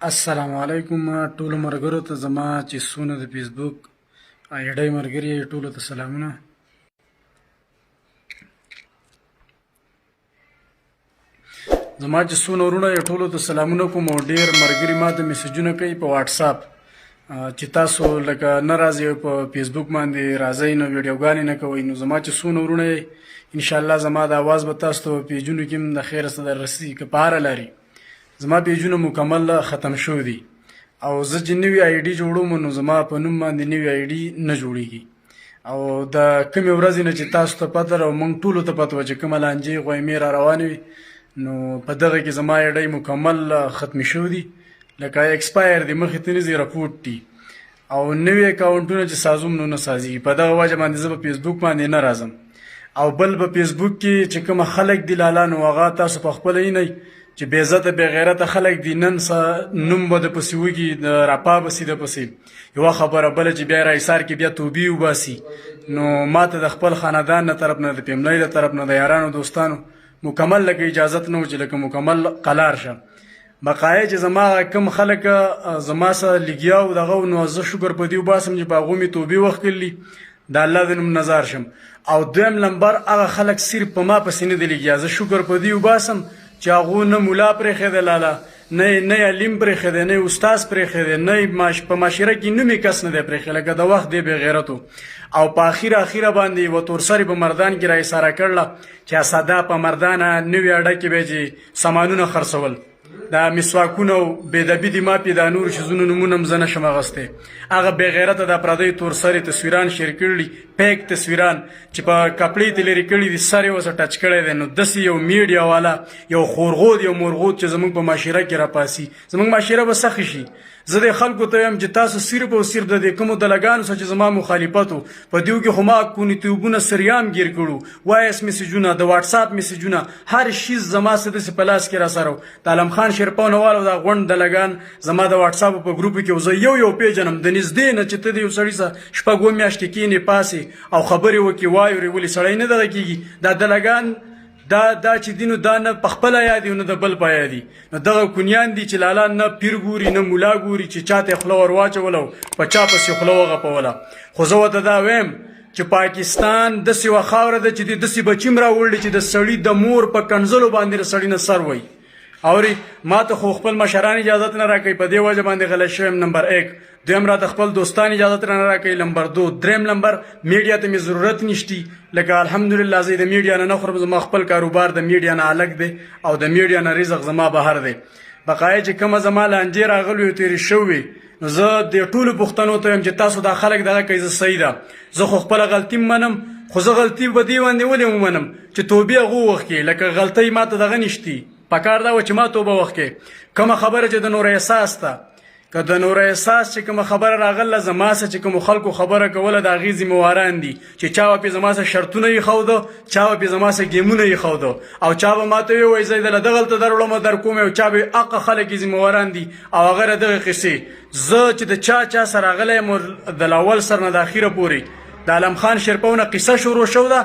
السلام علیکم ټولو ملګرو ته زما چې څونه د فیسبوک آیډۍ ملګري یې ټولو ته سلامونه. زما چې څونه وروڼه یې ټولو ته سلامونه کوم او ډېر ملګري ما ته میسجونه کوي په واټساپ چې تاسو لکه نه راځئ په فیسبوک باندې راځئ نو ویډیوګانې نه کوئ. نو زما چې څونه وروڼه یې انشاءالله زما د اواز به تاسو ته په پیجونو کې هم د خیره څه در رسي که په هره لارې زما پیجونه مکمل ختم شوي دي او زه چې نوي آی ډي جوړوم نو زما په نوم باندې نوي آی ډي نه جوړیږي. او د کومې ورځې نه چې تاسو ته پته او موږ ټولو ته پته وه چې کومه لانجې غویمې را روانې وي نو په دغه کې زما آی ډي مکمل ختمې شوي دي لکه ایکسپایر دي مخې ته نه ځي رپورټ دي او نوي اکاونټونه چې سازوم نو نه سازي. په دغه وجه باندې زه په فیسبوک باندې نه راځم. او بل په فیسبوک کې چې کومه خلک دي لالا نو هغه تاسو په خپله یې چې بې عزته بې غیرته خلک دي نن نوم به د پسې وږي د راپا بسي د پسې یوه خبره بله چې بیا راحصار کې بیا توبې وباسي. نو ما ته د خپل خاندان نه طرف نه د فیملی د طرف نه د یارانو دوستانو مکمل لکه اجازت نه و چې لکه مکمل قلار شم. بقایه چې زما کم خلک زما سره لګیا و دغه نو زه شکر په دې وباسم چې په هغو مې توبې وښکلي د الله د نوم نظر شم. او دویم نمبر هغه خلک صرف په ما پسې نه دي لګیا. زه شکر په دې وباسم چې هغو نه ملا پرېښی دی لالا نه علیم پرېښی دی نه استاز پرېښی دی نه په معاشره کې نومې کس نه دی پرېښی لکه د وخت دی بې غیرتو. او په اخیره باندې یوه تورسرې په مردان کې را ایساره کړله چې اسدا په مردانه نوي اډه کې به چې سامانونه خرڅول دا مسواکونه او بېدبي دي ما پې دا نورو شیزونو نومونه هم زه نشم اخیستی. هغه بې غیرته د پردیو تورسرې تصویران شیر کړي پیک تصویران چې په کپړې ته لرې کړي دي سر یې ورسره ټچ کړی دی. نو داسې یو میډیا والا یو خورغود یو مرغود چې زموږ په معاشره کې راپاسي زموږ معاشره به سخې شي. زه د خلکو ته وایم چې تاسو صرف او صرف د دې کومو دلګانو سره چې زما مخالفت و په دیو کې خو ما کونیتیوبونه سریام ګیر کړو وایس میسجونه د واټساپ میسجونه هر شیز زما څه داسې په لاس کې را سره و. د علم خان شیرپاونوالو دا غونډ دلګان زما د واټساپ په ګروپ کې زه یو پیژنم د نږدې نه چې ته د یو سړي سره شپږ اووه میاشتې کښېنې پاسې او خبرې وکړي وایورې ولې سړی نه دغه کېږي. دا دلګان دا چې دي نو دا نه په خپله یادي نه د بل په یادي. نو دغه کونیان دي چې لالا نه پیر ګوري نه ملا ګوري چې چا ته خوله ور واچوله او په چا پسې خوله وغپوله. خو زه ورته دا وایم چې پاکستان داسې یوه خاوره ده چې د داسې بچي م راوړلي چې د سړي د مور په کنځلو باندې د سړي نه سر وایي. اوري ما ته خو خپل مشران اجازت نه راکوي په دې وجه باندې غلی شویم. نمبر 1 دویم راته خپل دوستان اجازت نه راکوي. نمبر 2 دریم نمبر میډیا ته مې ضرورت نشتی لکه الحمدلله زه د میډیا نه نه خورم. زما خپل کاروبار د میډیا نه الګ دی او د میډیا نه رزق زما بهر دی. بقایه چې کومه زما لانجې راغلي تېرې شوي نو زه د ټولو پښتنو ته یم چې تاسو دا خلک دغه کوي زه صحیح ده. زه خو خپله غلطي منم خو زه غلطي په دې باندې ولې ومنم چې توبې هغو وخت کې لکه غلطۍ ما ته دغه نشتي پکار دا و چې ما توبه وخت کې کومه خبره چې د نور احساس ته که د نور احساس چې کومه خبره راغله زما سره چې کومو خلکو خبره کوله د هغې ذمهواران دي چې چا به پې زما سره شرطونه ایښوده چا به پې زما سره ګیمونه ایښوده او چا به ما ته ووایي زه یې دغلته در وړم در کوم او چا به هغه خلک یې ذمهواران دي او هغه دغه قصې. زه چې د چا سره راغلی یم د لاول سر نه د اخیره پورې د علم خان شیرپاونه قصه شروع شو ده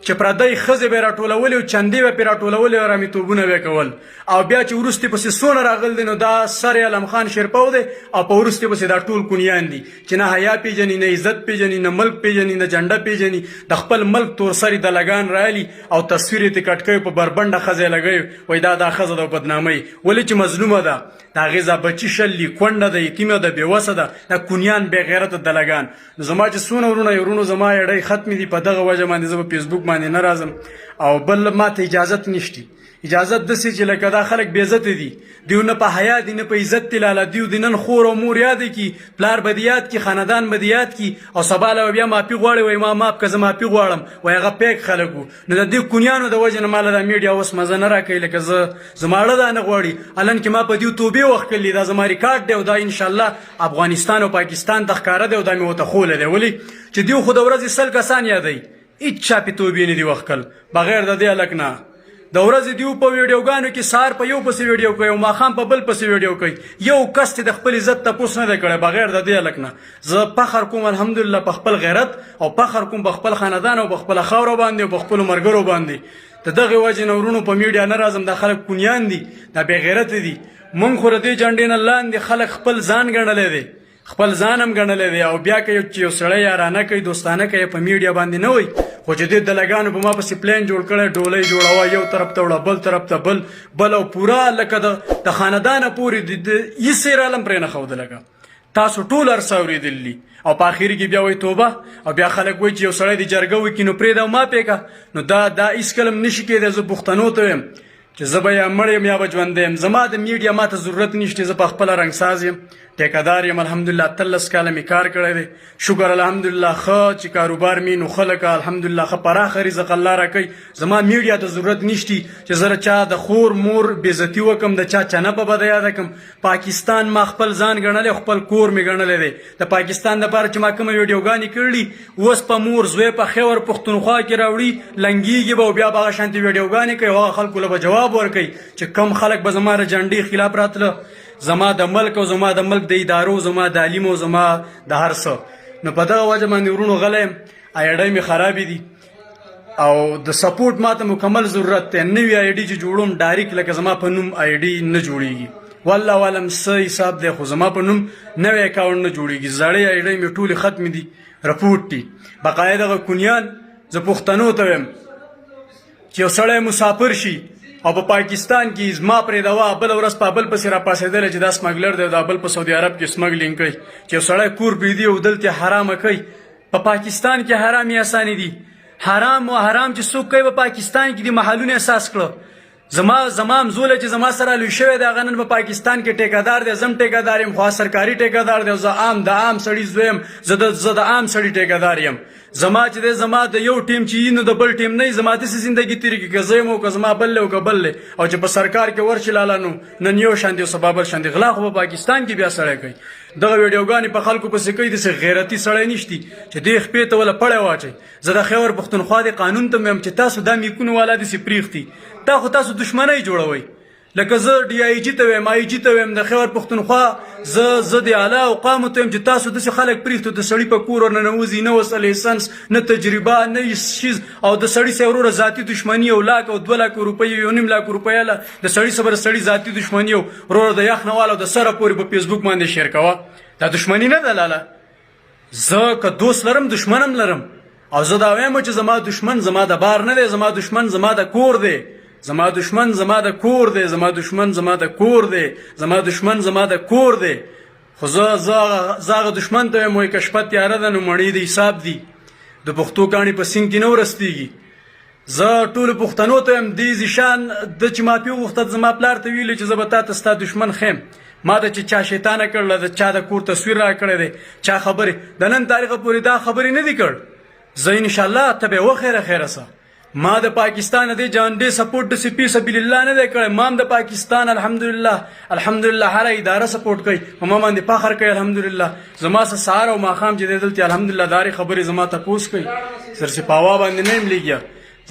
چې پردی ښځې به یې راټولولې او چندې به پرې راټولولې او رامیتوبونه به یې کول. او بیا چې وروستې پسې څونه راغلی دی نو دا سر یې علم خان شیرپو دی او په وروستې پسې دا ټول کونیان دي چې نه حیا پېژني نه عزت پېژني نه ملک پېژني نه جنډه پېژني. د خپل ملک تورسرې دلګان رالي او تصویر یې تکټ کوي په بربنډه ښځه یې لګوي وایي دا ښځه ده بدنامۍ ولې چې مظلومه ده د هغې بچي شلي کونډه ده یتیمه ده بېوسه ده دا کونیان بې غیرته دلګان. نو زما چې څونه ورونو زما اډۍ ختمې دي په دغه وجه باندې زه په فیسبوک باندې نه راځم. او بل ما ته اجازت نشتی اجازت داسې چې لکه دا خلک بې عزته دي دیو نه په حیا دي نه په عزت دي لالا دیو د نن خور او مور یاد کي پلار به دې یاد کي خاندان به دې یاد کي او سبا له بیا معافي غواړي وایي ما ماف که زه معافي غواړم وایي هغه پیک خلک وو. نو د دې کونیانو د وجې نه ماله دا میډیا اوس مزه نه راکوي لکه زما اړه دا نه غواړي هلن کې ما په دیو توبې وښکلي دا زما ریکارډ دی او دا انشاءالله افغانستان او پاکستان ته ښکاره دی او دا مې ورته خوله دی ولې چې دیو خو د ورځې 100 کسان یادوي هېڅ چا پې توبې نه دي وښکل بغیر د دې هلک نه. د ورځې دیو په ویډیوګانو کې سهار په یو پسې ویډیو کوي او ماښام په بل پسې ویډیو کوي یو کس چې د خپل عزت تپوس نه دی کړی بغیر د دې هلک نه. زه فخر کوم الحمدلله په خپل غیرت او فخر کوم په خپل خاندان او په خپله خاوره باندې او په خپلو ملګرو باندې. د دغې وجې نه ورونو په میډیا نه راځم دا خلک کونیان دي دا بې غیرته دي مونږ خو د دې جنډې نه لاندې خلک خپل ځان ګڼلی دی خپل ځان هم ګڼلی دی او بیا که یو سړی یارانه کوي دوستانه کوي په میډیا باندې نه وایي خو چې دې دلګانو په ما پسې پلین جوړ کړی ډولۍ جوړوه یو طرف ته وړه بل طرف ته بل او پوره لکه د خاندانه پورې هېڅ سیرال هم پرې نه ښوده لکه تاسو ټول هر څه اورېدلي او په اخر کې بیا وایي توبه او بیا خلک وایي چې یو سړی د جرګه وکړي نو پرېږده او ما پرېږه نو دا هېڅکله هم نشي کېدی زه پښتنو ته وایم چې زه به یا مړ یم یا به ژوندی یم زما د میډیا ما ته ضرورت نشته زه په خپله رنګساز یم ټیکهدار یم الحمدلله 13 کاله مې کار کړی دی شکر الحمدلله ښه چې کاروبار مې نو ښه لکه الحمدلله ښه پراخه رزق الله راکوي زما میډیا ته ضرورت نشته چې زه چا د خور مور بېزتي وکړم د چا چنه په بده یاده کړم پاکستان ما خپل ځان ګڼلی خپل کور مې ګڼلی دی د پاکستان دپاره چې ما کومه ویډیوګانې کړلي اوس په مور زوی په خیبر پښتونخوا کې راوړي لنګېږي به او بیا به هغه شانتې ویډیوګانې کوي هغه خلکو له به جواب ورکوي چې کم خلک به زما د جنډې خلاف راتله زما د ملک او زما د ملک د ادارو زما د تعلیم او زما د هر څه نو په دغه وجه باندې ورونو غلی یم آیډۍ مې خرابې دي او د سپورټ ماته مکمل ضرورت دی نوې آیډي چې جوړوم ډایرکټ لکه زما په نوم آیډي نه جوړیږي والله عالم څه حساب دی خو زما په نوم نوی اکاونټ نه جوړیږي زړې آیډۍ مې ټولې ختمې دي رپورټ دي بقایا دغه کونیان زه پښتنو ته وایم چې یو سړی مسافر شي او په پاکستان کې زما پرېږدوه بله ورځ په بل پسې راپاڅېدلی چې دا سمګلر دی دا بل په سعودي عرب کې سمګلینګ کوي چې یو سړی کور پرېږدي او دلته حرامه کوي په پاکستان کې حرامې اسانې دي حرام چې څوک کوي په پاکستان کې دي محلونه احساس کړه زما همزولی چې زما سره لوی شوی دی هغه نن په پاکستان کې ټیکهدار دی زه هم ټیکهدار یم خو سرکاري ټیکهدار دی زه د عام سړي زوی یم زه د عام سړي ټیکهدار یم زما چې دی زما د یو ټیم چې وي نو د بل ټیم نه وي زما داسې زندګي تېرېږي که زه یم او که زما بل دی او که بل دی او چې په سرکار کې ورشي لاله نو نن یو شانتې او سبا بل شانتې غلا خو په پاکستان کې بیا سړی کوي دغه ویډیوګانې په خلکو پسې کوي داسې غیرتي سړی نشتی چې دې خپې ته وله پړی واچوي زه د خیبر پښتونخوا د قانون ته وایم چې تاسو دا میکونه والا داسې پرېږدي تا خو تاسو دښمنۍ جوړوئ لکه زه ډي آی جي ته وایم آی جي ته وایم د خیبر پښتونخوا زه د اعلی اوقامو ته وایم چې تاسو داسې خلک پرېږدو د سړي په کور ورننوځي نه وس لیسنس نه تجربه نه شیز او د سړي سره وروره ذاتي دښمني او لاک او 2 لاک روپۍ یو نیم لاک روپۍ د سړي سره سړي ذاتي دښمني او وروره د یخ نه واله د سره پورې په فیسبوک باندې شیر کوه دا دښمني نه ده لاله زه که دوست لرم دښمن هم لرم او زه دا وایم چې زما دښمن زما د بار نه دی زما دښمن زما د کور دی زما دښمن زما د کور دی زما دښمن زما د کور دی زما دښمن زما د کور دی خو زه هغه دښمن ته وایم وایي که شپه تیاره ده نو مڼې د حساب دي د پښتو کاڼي په سیند کې نه ورستېږي زه ټولو پښتنو ته وایم دې ذیشان د چې معافي وغوښتل زما پلار ته ویلي چې زه به تا ته ستا دښمن ښیم ما ته چې چا شیطانه کړله د چا د کور تصویر را کړی دی چا خبرې د نن تاریخه پورې دا خبرې نه دي کړ زه انشاءالله ته به یې وخیره سه ما د پاکستان د جانډې سپورټ د فی سبیل الله نه دی کړی ما هم د پاکستان الحمدلله هره اداره سپورټ کوي په ما باندې فخر کوي الحمدلله زما سره سهار او ماښام چې دی دلته الحمدلله دارې خبرې زما تپوس کوي سرسپاوا باندې نه یم لګیا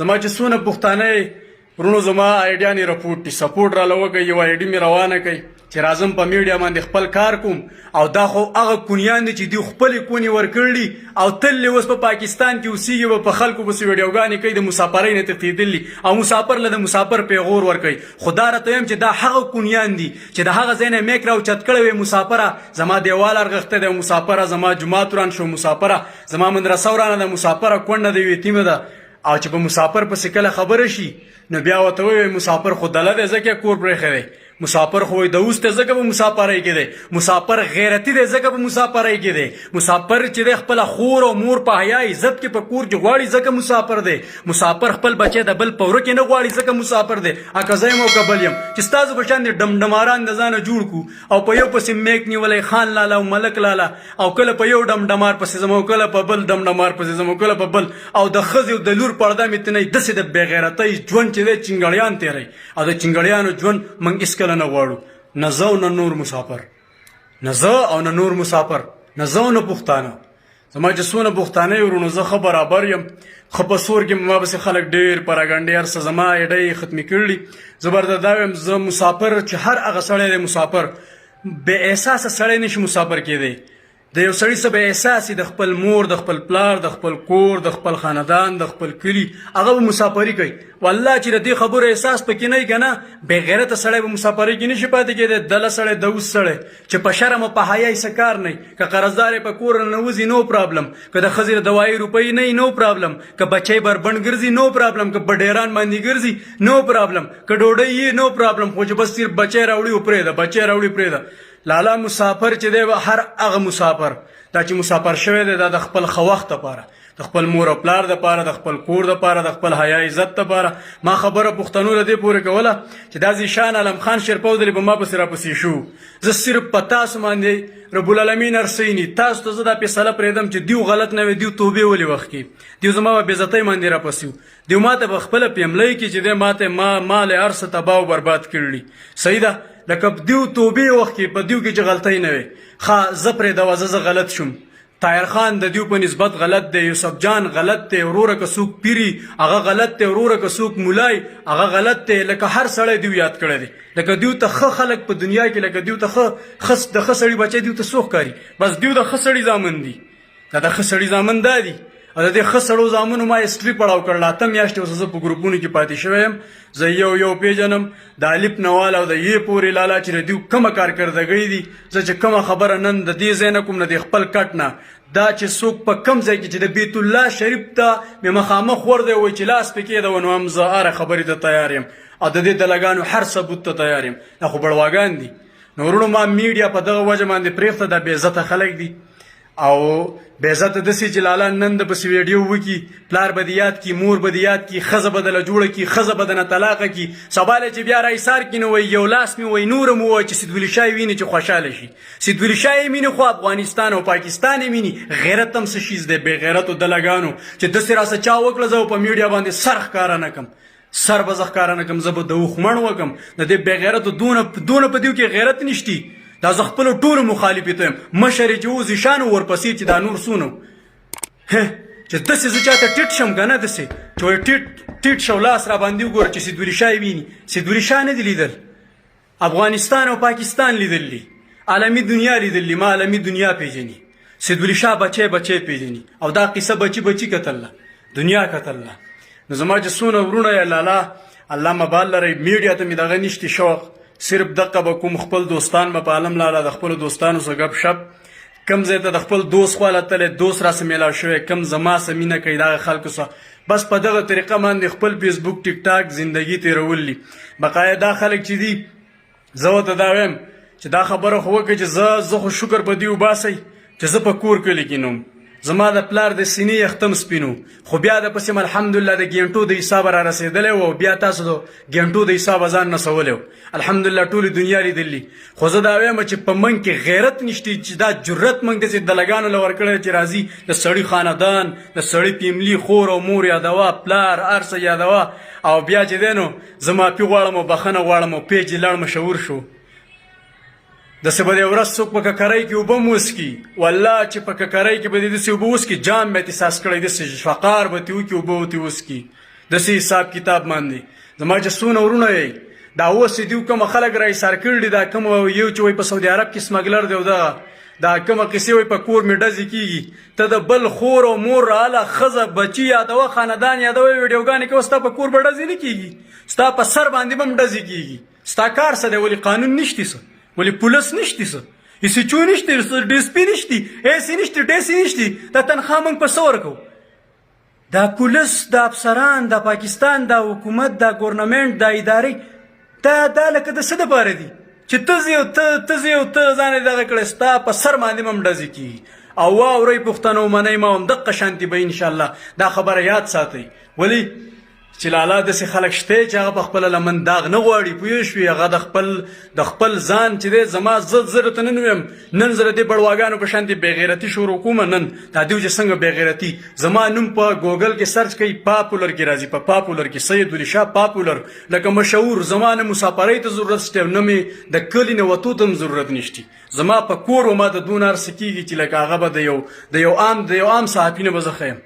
زما چې څونه پښتانه ورونو زما آیډیانې رپورټ دي سپورټ راله وکړئ یو آیډي مې روانه کوي چې راځم په میډیا باندې خپل کار کوم او دا خو هغه کونیان دي چې دوی خپلې کونې ورکړلي او تل اوس په پاکستان کې اوسېږي به په خلکو پسې ویډیوګانې کوي د مسافرۍ نه تښتېدلي او مسافر له د مسافر پیغور ورکوي خو دا راته وایم چې دا هغه کونیان دي چې د هغه ځای نه میک راوچت کړی وی مسافره زما دیوال ارغښته دی مسافره زما جومات وران شو مسافره زما مدرسه ورانه ده مسافره کونډه د یتیمه ده او چې په مسافر پسې کله خبره شي نو بیا ورته وایي مسافر خو دله دی ځکه کور پرېښی دی مسافر خو د اوس ته ځکه په مسافرۍ کې دی مسافر غیرتي دی ځکه په مسافرۍ کې دی مسافر چې دی خپله خور او مور په حیا عزت کې په کور کې غواړي ځکه مسافر دی مسافر خپل بچی د بل په وره کې نه غواړي ځکه مسافر دی که زه یم او که بل یم چې ستاسو په شان د ډمډماران د ځانه جوړ کړو او په یو پسې میک نیولی خان لاله او ملک لاله او کله په یو ډمډمار پسې ځم او کله په بل ډمډمار پسې ځم او کله په بل او د ښځې او د لور پرده مې ته نه داسې د بېغیرتۍ ژوند چې دی چنګړیان تېروي او د چنګړیانو ژوند موږ هېڅکله نه غواړو نه زه او نه نور مسافر نه زه او نه نور مسافر نه زه او نه پښتانه زما چې څونه پښتانه یې ورونو زه ښه برابر یم ښه په سور کې ما پسې خلک ډېر پراګنډې هر څه زما ایډۍ یې ختمې کړلي زه به درته دا وایم زه مسافر چې هر هغه سړی دی مسافر بې احساسه سړی نشي مسافر کېدی د یو سړي څه به احساس د خپل مور د خپل پلار د خپل کور د خپل خاندان د خپل کلي هغه به مسافري کوي والله چې د دې خبرو احساس پکې نه وي که نه بېغیرته سړی به مسافرۍ کې نشي پاتې کېدی دله سړی دوس سړی چې په شرم او په حیا یې څه کار نه وي که قرضدار یې په کور نه وځي نو پرابلم که د ښځې د دوایي روپۍ نه وي نو پرابلم که بچی بربنډ ګرځي نو پرابلم که په ډیران باندې ګرځي نو پرابلم که ډوډۍ یې نو پرابلم خو چې بس صرف بچی راوړي او پرېږده بچی راوړي پرېږده لالا مسافر چې دی هر هغه مسافر دا چې مسافر شوی دی دا د خپل ښه وخت دپاره د خپل مور او پلار دپاره د خپل کور دپاره د خپل حیا عزت دپاره ما خبره پښتنو له دې پورې کوله چې دا ذیشان علم خان شیرپا ودرې به ما پسې راپسې شو زه صرف په تاسو باندې رب العالمین ارسیني تاسو ته زه دا فیصله پرېږدم چې دیو غلط نه وي دیو توبې ولې وخت کې دیو زما به بېزتۍ باندې راپسې و دیو ما ته به خپله پیملۍ کې چې دی ما ته مال هر څه تباه او برباد کړي صحیح ده لکه دیو توبې وخت کې په دیو کې چې غلطۍ نه وي ښه زه پرېږدوه زه غلط شوم طاهر خان د دیو په نسبت غلط دی یوسف جان غلط دی وروره که څوک پیري هغه غلط دی وروره که څوک مولای هغه غلط دی لکه هر سړی دیو یاد کړی دی لکه دیو ته ښه خلک په دنیا کې لکه دیو ته د ښه سړي بچی دیو ته څوک ښکاري بس دیو د ښه سړي زامن دي دا د ښه سړي زامن دا دي او د دې ښه سړو زامنو ما هسټري پړاو کړل اته میاشتې اوس زه په ګروپونو کې پاتې شوی یم زه یو پیژنم د الف نوال او د یې پورې لالا چې د دیو کومه کارکردګۍ دي زه چې کومه خبره نن د دې ځای نه کوم نه د خپل کټ نه دا چې څوک په کم ځای کې چې د بیت الله شریف ته مې مخامخ ورده وایي چې لاس پکې ده نو هم زه هره خبرې ته تیار یم او د دې دلګانو هر ثبوت ته تیار یم دا خو بړواګان دي نو ورونو ما میډیا په دغه وجه باندې پرېښته دا بېعزته خلک دي او بېعزته داسې چې لالا نن د پسې ویډیو وکړي پلار به دې یاد کړي مور به دې یاد کړي ښځه به دله جوړه کړي ښځه به دنه طلاقه کړي سبا چې بیا را ایثار کړي نو وایي یو لاس مې وایي نور هم ووایي چې سیدولي شاه ویني چې خوشحاله شي سیدولي شاه یې مینې خو افغانستان او پاکستان یې مینې غیرت هم څه شیز دی بې غیرتو دلګانو چې داسې راسه چا وکړه زه په میډیا باندې سر ښکاره نه کړم سر به زه ښکاره نه کړم زه به د اوښ مڼ وکړم د دې بې غیرتو دونه په دیو کې غیرت نشتي دا زه خپلو ټولو مخالفت یم مشر یې چې و ذیشان ورپسې چې دا نور څونه چې داسې زه چاته ټیټ شم که نه داسې چې وایي ټیټ شو لاس را باندې وګوره چې سیدولي شاه یې ویني سیدولي شاه نه دي لیدل افغانستان او پاکستان لیدلی عالمي دنیا لیدلی ما عالمي دنیا پیژني سیدولي شاه بچی پیژني او دا قصه بچی کتله دنیا کتله نو زما چې څونه ورونه یې لالا الله مبال لرئ میډیا ته مې دغه نشتي شوق صرف دقه به کوم خپل دوستان به په عالم لاله د خپلو دوستانو سره ګپ شپ کم ځای ته د خپل دوست خواله تللی دوست راسه میلاو شوی کم زما سه مینه کوي دغه خلکو سره بس په دغه طریقه باندې خپل فیسبوک ټیک ټاک زندگی تېرولی بقایا دا خلک چې دي زه ورته دا وایم چې دا خبره خو وکړه چې زه خو شکر په دې وباسئ چې زه په کور کلي کې نوم زما د پلار د سینې یختم سپینو خو بیا د پسې الحمدلله د ګینټو د حسابه را رسېدلی و بیا تاسو د ګینټو د حسابه ځان نسولی و الحمدلله ټولې دنیا لیدلي خو زه دا وایم چې په منځ کې غیرت نشتی چې دا جرت موږ داسې دلګانو له ورکړی چې راځي د سړي خاندان د سړي پیملي خور او مور یادوه پلار هر څه یادوه او بیا چې دی نو زه معافي غواړم او بخښنه غواړم او پیج یې لړ مشهور شو داسې به د ورځ څوک په ککرۍ کې اوبه هم وڅکي والله چې په ککرۍ کې به دې داسې اوبه وڅکي جام به یې احساس کړی داسې فقار به ترې وکړي اوبه به ترې وڅکي داسې حساب کتاب باندې زما چې څونه ورونه یی دا اوس چې دوی کومه خلک را ایثار کړي دا کوم یو چې وایي په سعودي عرب کې سمګلر دی او دا کومه قصې وایي په کور مې ډزې کېږي ته د بل خور او مور راله ښځه بچي یادوه خاندان یادوه ویډیوګانې کوه ستا په کور به ډزې نه کېږي ستا په سر باندې به هم ډزې کېږي ستا کار څه دی ولې قانون نشتی څه ولی پولیس نشتی څه ایسیچو نشتی ډی اس پي نشتی ایسی نشتی ډیسی نشتی دا تنخوا موږ په څه ورکوو دا پولیس دا افسران دا پاکستان دا حکومت دا ګورنمنټ دا ادارې دا لکه د څه دپاره دي چې ته ځې او ته ځان یې دغه کړی ستا په سر باندې به هم ډزې کېږي او واورئ پښتنو منئ ما هم دقه شانتې به انشاءالله دا خبره یاد ساتئ ولې چې لالا داسې خلک شته چې هغه په خپله لمن داغ نه غواړي پوه شوې هغه د خپل ځان چې دی زما زه درته نن ویم نن زه د دې بړواګانو په شانتې بېغیرتي شروع کومه نن دا دوی چې څنګه بېغیرتي زما نوم په ګوګل کې سرچ کوي پاپولر کې راځي په پاپولر کې سید ولی شاه پاپولر لکه مشهور زما نه مسافرۍ ته ضرورت شته نه مې د کلي نه وتو ته هم ضرورت نشتی زما په کور و ما د دونه هر څه کېږي چې لکه هغه به د یو عام صحافي نه به زه ښیم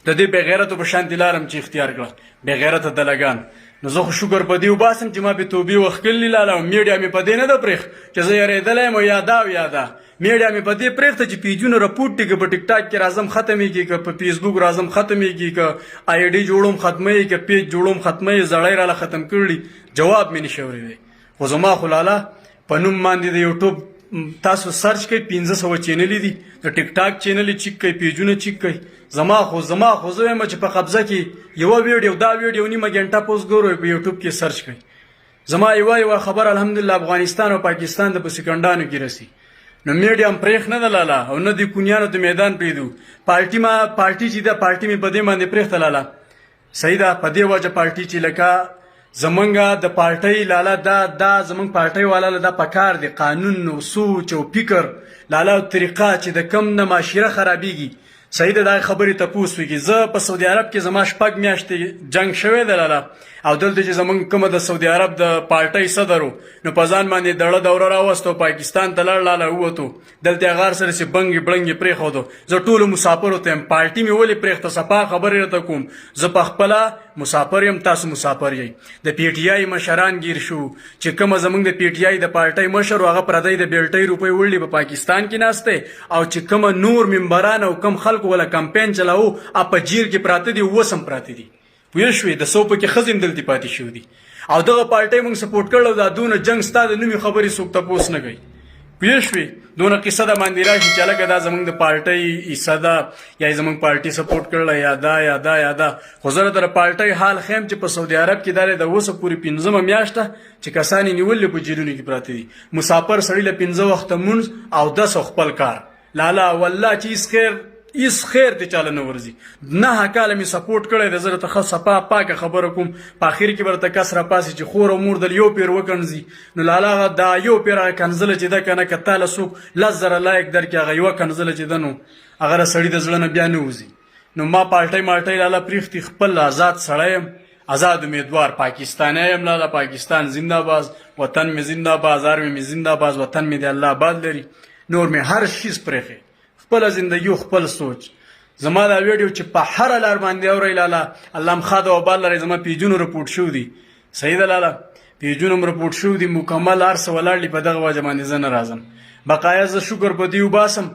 د دې بېغیرتو په شانتې لارم چې اختیار کړه بېغیرته دلګان نو زه خو شکر په دې وباسم چې ما پې توبې وښکلي لاله او میډیا مې په دې نه ده پرېښ چې زه یېرېدلی یم او یا دا او یا دا میډیا مې په دې پرېږده چې پیجونه راپورټ کړي، په ټیک ټاک کې راځم ختمېږي، که په فیسبوک راځم ختمېږي، که آی ډي جوړوم ختمېږي، که پیج جوړوم ختمېږي، زړی راله ختم کړي، جواب مې نشي اورېدی. خو زما خو لاله په نوم باندې د یوټیوب تاسو سرچ کوئ 500 چینلې دي، د ټیک ټاک چینلې چیک کوئ، پیجونه چیک کوئ. زما خو زه وایم چې په قبضه کې یوه ویډیو دا ویډیو نیمه ګنټه پوسټ ګورئ، په یوټیوب کې سرچ کوئ. زما یوه خبر الحمدلله افغانستان او پاکستان د په سکندانو کې رسي. نو میډیا هم پرېښ نه ده لاله او نه د کونیانو د میدان پرېږدو. پارټي چې ده پارټي مې په دې باندې پرېښته لاله صحیح ده. په دې وجه پارټي چې لکه زمونږ د پارټۍ لاله دا زمونږ پارټۍ والا دا پکار دی قانون او سوچ او فکر لاله او طریقه چې د کم نه معاشره خرابېږي. صحیح ده دا خبرې تپوس وکړي. زه په سعودي عرب کې زما 6 میاشتې جنگ شوی دی لاله او دلته چې زمونږ کومه د سعودي عرب د پارټۍ صدر و نو په ځان باندې دړه دوره راوستو، پاکستان ته لاړ لاله ووتو، دلته غار سره چې بنګې بړنګې پرېښودو. زه ټولو مسافرو ته یم پارټي مې ولې پرېښته صفا خبرې راته کوم. زه په خپله مسافر یم، تاسو مسافر یئ. د پی ټي آی مشران ګیر شو چې کومه زمونږ د پی ټي آی د پارټۍ مشر و هغه پردی د بیلټۍ روپۍ وړلي په پاکستان کې ناست دی، او چې کومه نور ممبران او کم خلکو ولا کمپین چلاو په جیر کې پراته دي، اوس هم پراته دي. پوه شوې د 100 پکې ښځې هم دلته پاتې شوي دي او دغه پارټۍ موږ سپورټ کړی. دا دونه جنګ ستا د نومې خبرې څوک تپوس نه کوي. پوه شوې دونه قصه د باندې راشي چې هلکه دا زموږ د پارټۍ حصه ده یا زموږ پارټي سپورټ کړلی یا دا. خو زه در پارټۍ حال خیم چې په سعودي عرب کې دا د اوسه پورې 15مه میاشت ده چې کسان یې نیولي په جیلونو کې پراته دي. مسافر سړي له 15 وخته مونځ او 10 خپل کار لاله والله چې هیڅ خیر ته چاله نه ورځي. 9 کاله مې سپورټ کړی دی. زه راته ښه صفا پاکه خبره کوم، په اخر کې به راته کس راپاسي چې خور او مور دل یو پیر وکنځي. نو لاله دا یو پیر هغه کنځله چې ده که نه که تاله څوک 10,000 لایک درکړي هغه یوه کنځله چې ده نو هغه سړي د زړه نه بیا نه وځي. نو ما پالټۍ مالټۍ لاله پرېښتې، خپل آزاد سړی یم، آزاد امیدوار پاکستانی یم. لاله پاکستان زنده باز، وطن مې زنده باز، آرمي مې زنده باز، وطن مې د الله آباد لري. نور مې هر شیز پرېښی، خپل زندگی خپل سوچ. زما دا ویډیو چې په هر لار باندې اورئ لاله الله مخاده او بال لري. زما پیجونو رپورټ شو دي صحیح ده لاله، پیجونو رپورټ شو دي مکمل هر څه ولاړ دي. په دغه وجه باندې زه نه راځم. بقایا زه شکر په دې وباسم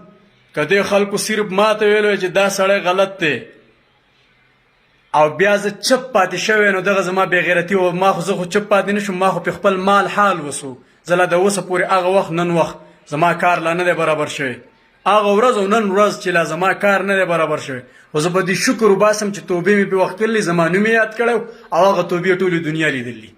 که دې خلکو صرف ما ته ویلو چې دا سړی غلط دی او بیا زه چپ پاتې شوی نو دغه زما بېغیرتي و. ما خو زه خو چپ پاتې نه شم، ما خو په خپل مال حال وسو. زه لا د اوسه پورې هغه وخت نن وخت زما کار لا نه دی برابر شوی. هغه ورځ او نن ورځ چې لا زما کار نه دی برابر شوی. خو زه په دې شکر وباسم چې توبې مې په وخت کړلې، زما نوم یې یاد کړی او هغه توبې ټولې دنیا لیدلي.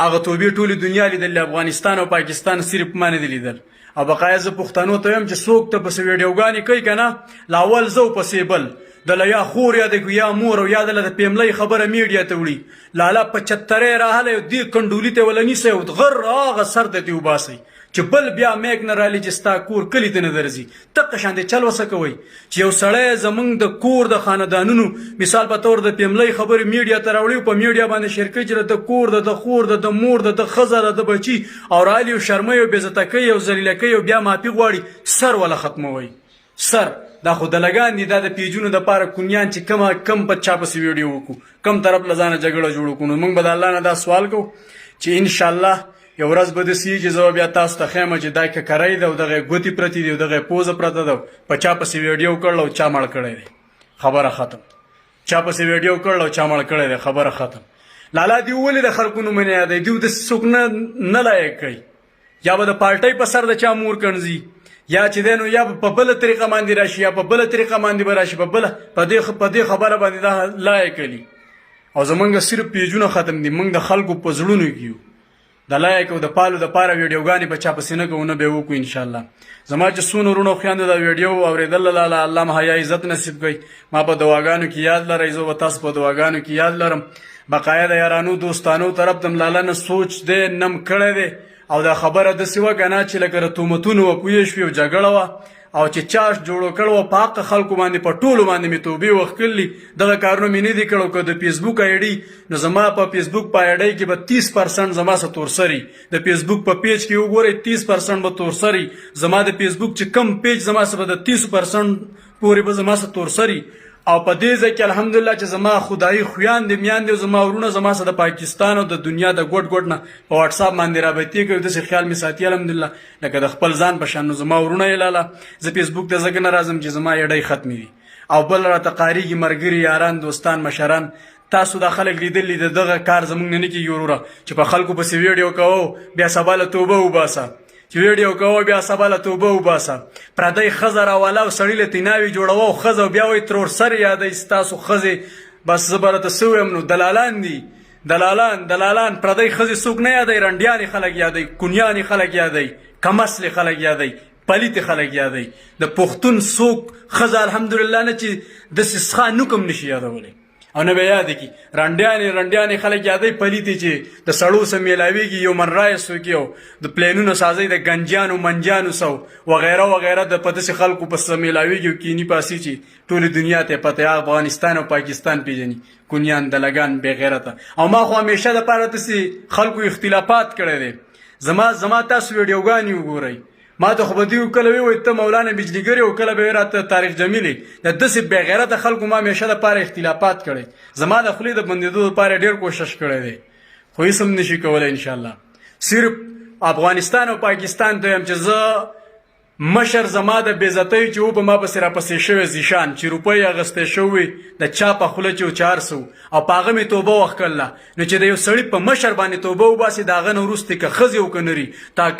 هغه توبې ټولې دنیا لیدلې، افغانستان او پاکستان صرف ما نه دي لیدل. او بقایا زه پښتنو ته وایم چې څوک ته پسې ویډیوګانې کوي که نه لاول زه پسې بل دله یا خور یا د یا مور او یا دله د پیملۍ خبره میډیا ته وړي. لاله په چترۍ راهلی او دې کنډولي ته وله نیسئ او غر هغه سر ته دې وباسئ چې بل بیا میک نه رالي چې ستا کور کلي ته نه درځي. دقه شانې چل وسه کوئ چې یو سړی زمونږ د کور د خاندانونو مثال په طور د پیملۍ خبرې میډیا ته راوړي او په میډیا باندې شیر کوي چې د کور د خور د مور د ښځه د بچي او رالي او شرموي او بېزته کوي او ذلیله کوي او بیا معافي غواړي. سر وله ختموئ سر. دا خو دلګان دي، دا د پیجونو دپاره کونیان چې کم په چا پسې ویډیو وکړو، کم طرف له ځانه جګړه جوړ کړو. نو موږ به د الله نه دا سوال کوو چې انشاءالله یو ورځ به داسې وي چې زه بیا تاسو ته ښیم چې دا ککری ده او دغه ګوتې پرتې دي او دغه پوزه پرته ده، په چا پسې ویډیو کړل او چا مړ کړی دی، خبره ختم. چا پسې ویډیو کړل او چا مړ کړی دی، خبره ختم. لالا دی ولې د خلکو نومونه یادوي؟ دوی داسې څوک نه لایق کوي. یا به د پارټۍ په سر د چا مور کنځي، یا چې دی نو یا په بله طریقه باندې راشي یا په بله طریقه باندې به راشي، په دې خبره باندې دا لایق کړي. او زمونږ صرف پیجونه ختم دي، موږ د خلکو په زړونو کې یو. د لایک او د پالو دپاره ویډیوګانې به چا پسې نه کوو، نه به یې وکړو انشاءالله. زما چې څونه وروڼو خویندو دا ویډیو اورېدل لاله الله مو حیا عزت نصیب کړي. ما په دعاګانو کې یاد لرئ، زه به تاسو په دعاګانو کې یاد لرم. بقایا د یارانو دوستانو طرف ته لاله نه سوچ دی نم کړی دی او دا خبره داسې وه که نه چې لکه د تهمتونو وه پوه شوې او جګړه وه او چې چاش جوړو کړی وه په حقه خلکو باندې په ټولو باندې مې توبې وښکلي. دغه کارونه مې نه دي کړی. که د فیسبوک آی ډي نو زما په فیسبوک په آی ډي کې به 30% زما څه تورسري، د فیسبوک په پیج کې وګورئ 30% به تورسري. زما د فیسبوک چې کم پیج زما څه به د 30% پورې به زما څه تورسري او په دې ځای کې الحمدلله چې زما خدایي خویاندې میاندې زما ورونه زما سره د پاکستان او د دنیا د ګوټ ګوټ نه په واتس اپ باندې رابطې کوي داسې خیال مې ساتي الحمدلله لکه د خپل ځان په شان نو زما ورونه یې لاله زه فیسبوک ته ځکه نه راځم چې زما یډۍ ختمې وي او بل راته قاریږي ملګري یاران دوستان مشران تاسو دا خلک لیدلی د دغه کار زمونږ نه کېږي وروره چې په خلکو پسې ویډیو کوو بیا سبا له توبه وباسه چې ویډیو کوو بیا سبا له توبه وباسه پردی ښځه راواله او سړي له تیناوي جوړوه او ښځه بیا وایي ترور سر یادوي ستاسو ښځې بس زه به راته څه ویم نو دلالان دي دلالان پردی ښځې څوک نه یادوي رنډیانې خلک یادوي کونیانې خلک یادوي کمسلې خلک یادوي پلیتې خلک یادوي د پښتون څوک ښځه الحمدلله نه چې داسې څښا نوکم نشي یادولی او نه به یاد کی رنډیانې خلک یادوي پلیتې چې د سړو سره میلاویږي یو من رایس وکړي او د پلینونو سازۍ د ګنجانو منجانو سو وغیره وغیره د په داسې خلکو په سره میلاویږي او کیني پاسي چې ټولې دنیا ته پته افغانستان او پاکستان پیژني کونیان دلګان بې غیرته او ما خو همیشه دپاره داسې خلکو اختلافات کړی دی زما تاسو ویډیوګانې وګورئ ما ته خو به دوی کله ووایي ته مولانا بجلیګر او کله به یې راته طارق جمیلې د داسې بېغیرته خلکو ما همیشه دپاره اختلافات کړی زما د خولې د بندېدو دپاره ډېر کوشش کړی دی خو هېڅ هم نشي کولی انشاءالله صرف افغانستان او پاکستان ته یم چې زه مشر زما د بېزتۍ چې و په ما پسې راپسې شوی زیشان چې روپۍ اخیستی شوي د چا په خوله چې و 400 او په هغه مې توبه وښکله نو چې د یو سړي په مشر باندې توبه وباسي د هغه نه وروسته که ښځې او که نري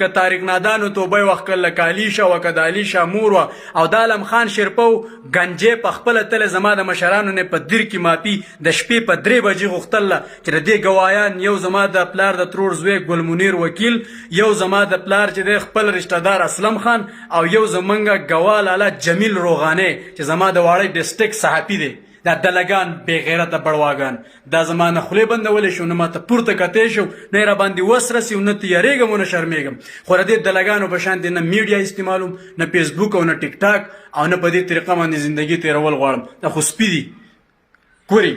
که طارق نادانو توبه یې وښکله که علیشه وه که د علیشه مور وه او د عالم خان شرپه و ګنجې په خپله تله زما د مشرانو نه په دیر کې ماپي د شپې په 3 بجې غوښتله چې د دې ګوایان یو زما د پلار د ترور زوی ګل منیر وکیل یو زما د پلار چې دی خپل رشته دار اسلم خان او یو زمونږ ګوا لاله جمیل روغانې چې زما د واړی ډسټرکټ صحافي دی دا دلګان بې غیرته بړواګان دا زما نه خولې بندولی شو نه ماته پورته کتی شو نه یې راباندې وس رسي نه تیارېږم او نه شرمېږم خو د دې دلګانو په شان نه میډیا استعمالوم نه فیسبوک او نه ټیک ټاک او نه په دې طریقه باندې زندګي تېرول غواړم دا خو سپي دي ګورئ